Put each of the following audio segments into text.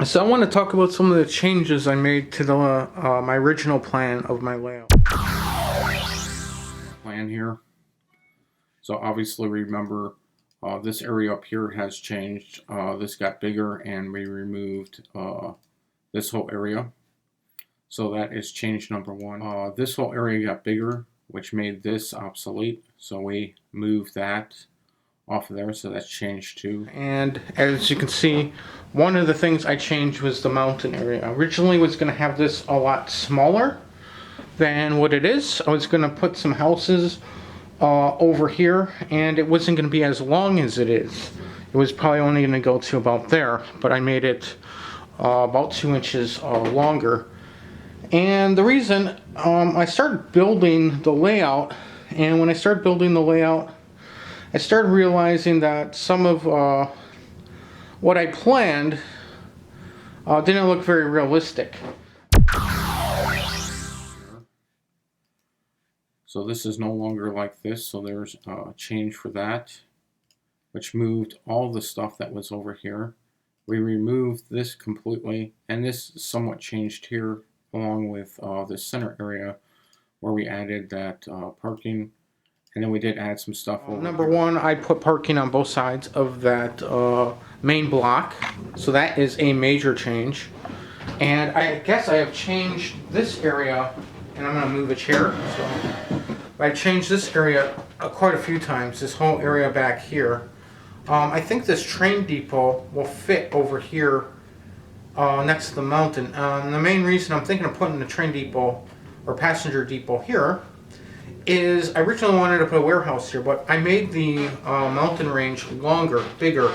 So I want to talk about some of the changes I made to the my original plan of my layout. Plan here. So obviously remember this area up here has changed. This got bigger and we removed this whole area. So that is change number one. This whole area got bigger, which made this obsolete. So we moved that off of there, so that's change two. And as you can see, one of the things I changed was the mountain area. I originally was going to have this a lot smaller than what it is. I was going to put some houses over here, and it wasn't going to be as long as it is. It was probably only going to go to about there, but I made it about 2 inches longer. And the reason I started building the layout, and when I started building the layout, I started realizing that some of what I planned didn't look very realistic. So this is no longer like this, so there's a change for that, which moved all the stuff that was over here. We removed this completely, and this somewhat changed here along with the center area where we added that parking. And then we did add some stuff over Number here. one, I put parking on both sides of that main block. So that is a major change. And I guess I have changed this area, and I'm going to move a chair. So I changed this area quite a few times, this whole area back here. I think this train depot will fit over here next to the mountain. The main reason I'm thinking of putting the train depot or passenger depot here is I originally wanted to put a warehouse here, but I made the mountain range longer, bigger.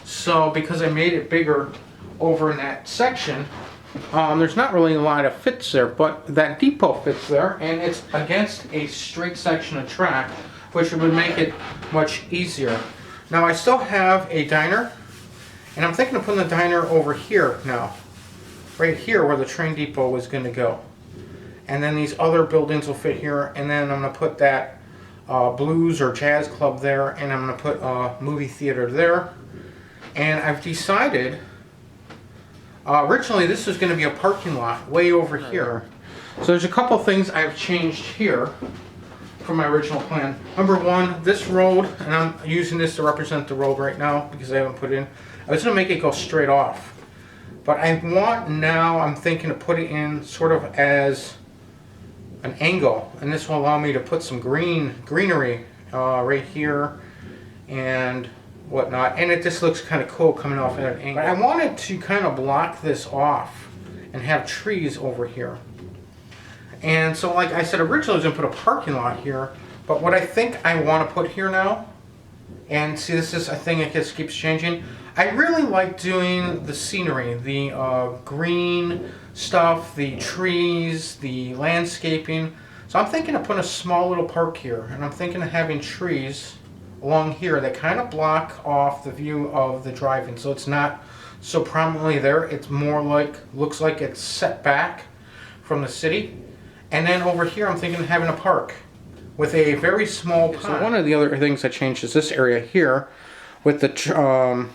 So because I made it bigger over in that section, there's not really a lot of fits there, but that depot fits there, and it's against a straight section of track, which would make it much easier. Now I still have a diner, and I'm thinking of putting the diner over here now, right here where the train depot was going to go. And then these other buildings will fit here, and then I'm going to put that blues or jazz club there, and I'm going to put a movie theater there. And I've decided, originally this was going to be a parking lot way over here. So there's a couple things I've changed here from my original plan. Number one, this road, and I'm using this to represent the road right now because I haven't put in. I was going to make it go straight off. But I want now, I'm thinking to put it in sort of as an angle, and this will allow me to put some greenery right here and whatnot, and it just looks kind of cool coming off at an angle. But I wanted to kind of block this off and have trees over here. And so like I said, originally I was going to put a parking lot here, but what I think I want to put here now, and see, this is a thing that just keeps changing. I really like doing the scenery, the green stuff, the trees, the landscaping. So I'm thinking of putting a small little park here, and I'm thinking of having trees along here that kind of block off the view of the drive-in, so it's not so prominently there. It's more like, looks like it's set back from the city. And then over here I'm thinking of having a park with a very small pond. So one of the other things I changed is this area here with the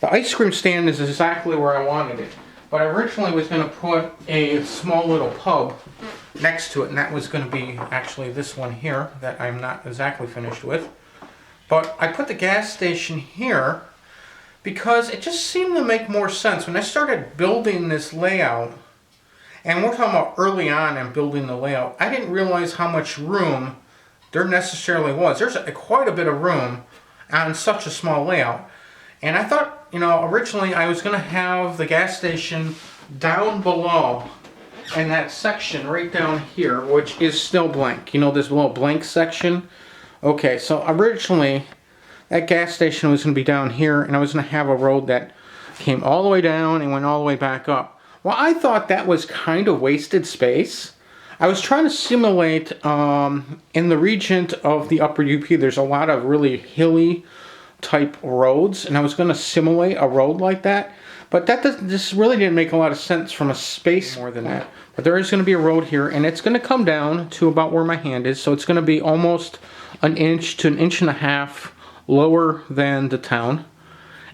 ice cream stand is exactly where I wanted it. But I originally was going to put a small little pub next to it, and that was going to be actually this one here that I'm not exactly finished with. But I put the gas station here because it just seemed to make more sense. When I started building this layout, and we're talking about early on in building the layout, I didn't realize how much room there necessarily was. There's quite a bit of room on such a small layout. And I thought, you know, originally I was going to have the gas station down below in that section right down here, which is still blank. You know, this little blank section? Okay, so originally that gas station was going to be down here, and I was going to have a road that came all the way down and went all the way back up. Well, I thought that was kind of wasted space. I was trying to simulate, in the region of the upper UP, there's a lot of really hilly type roads, and I was going to simulate a road like that, but this really didn't make a lot of sense from a space more than that. But there is going to be a road here, and it's going to come down to about where my hand is, so it's going to be almost an inch to an inch and a half lower than the town.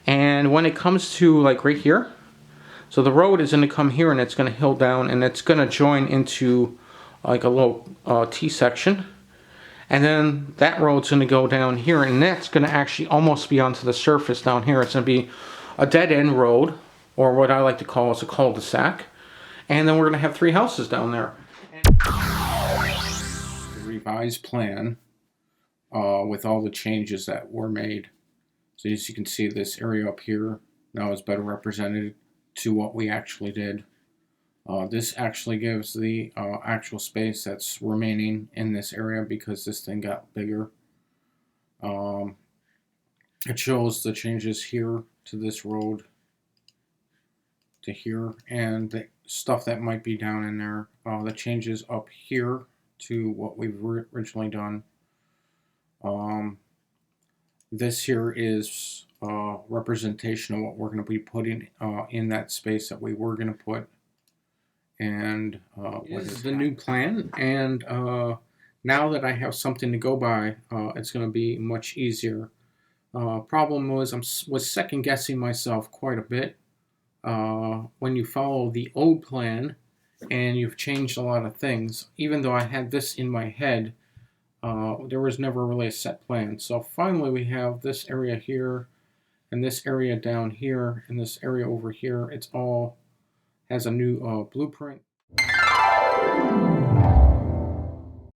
And when it comes to like right here, So the road is going to come here and it's going to hill down and it's going to join into like a little T-section. And then that road's going to go down here and that's going to actually almost be onto the surface down here. It's going to be a dead-end road, or what I like to call is a cul-de-sac. And then we're going to have 3 houses down there. The revised plan with all the changes that were made. So as you can see, this area up here now is better represented to what we actually did. This actually gives the actual space that's remaining in this area because this thing got bigger. It shows the changes here to this road to here and the stuff that might be down in there. The changes up here to what we've originally done. This here is representation of what we're going to be putting in that space that we were going to put. And what is the new plan? And now that I have something to go by, it's going to be much easier. Problem was was second guessing myself quite a bit. When you follow the old plan and you've changed a lot of things, even though I had this in my head, there was never really a set plan. So finally we have this area here and this area down here and this area over here. It's all has a new blueprint.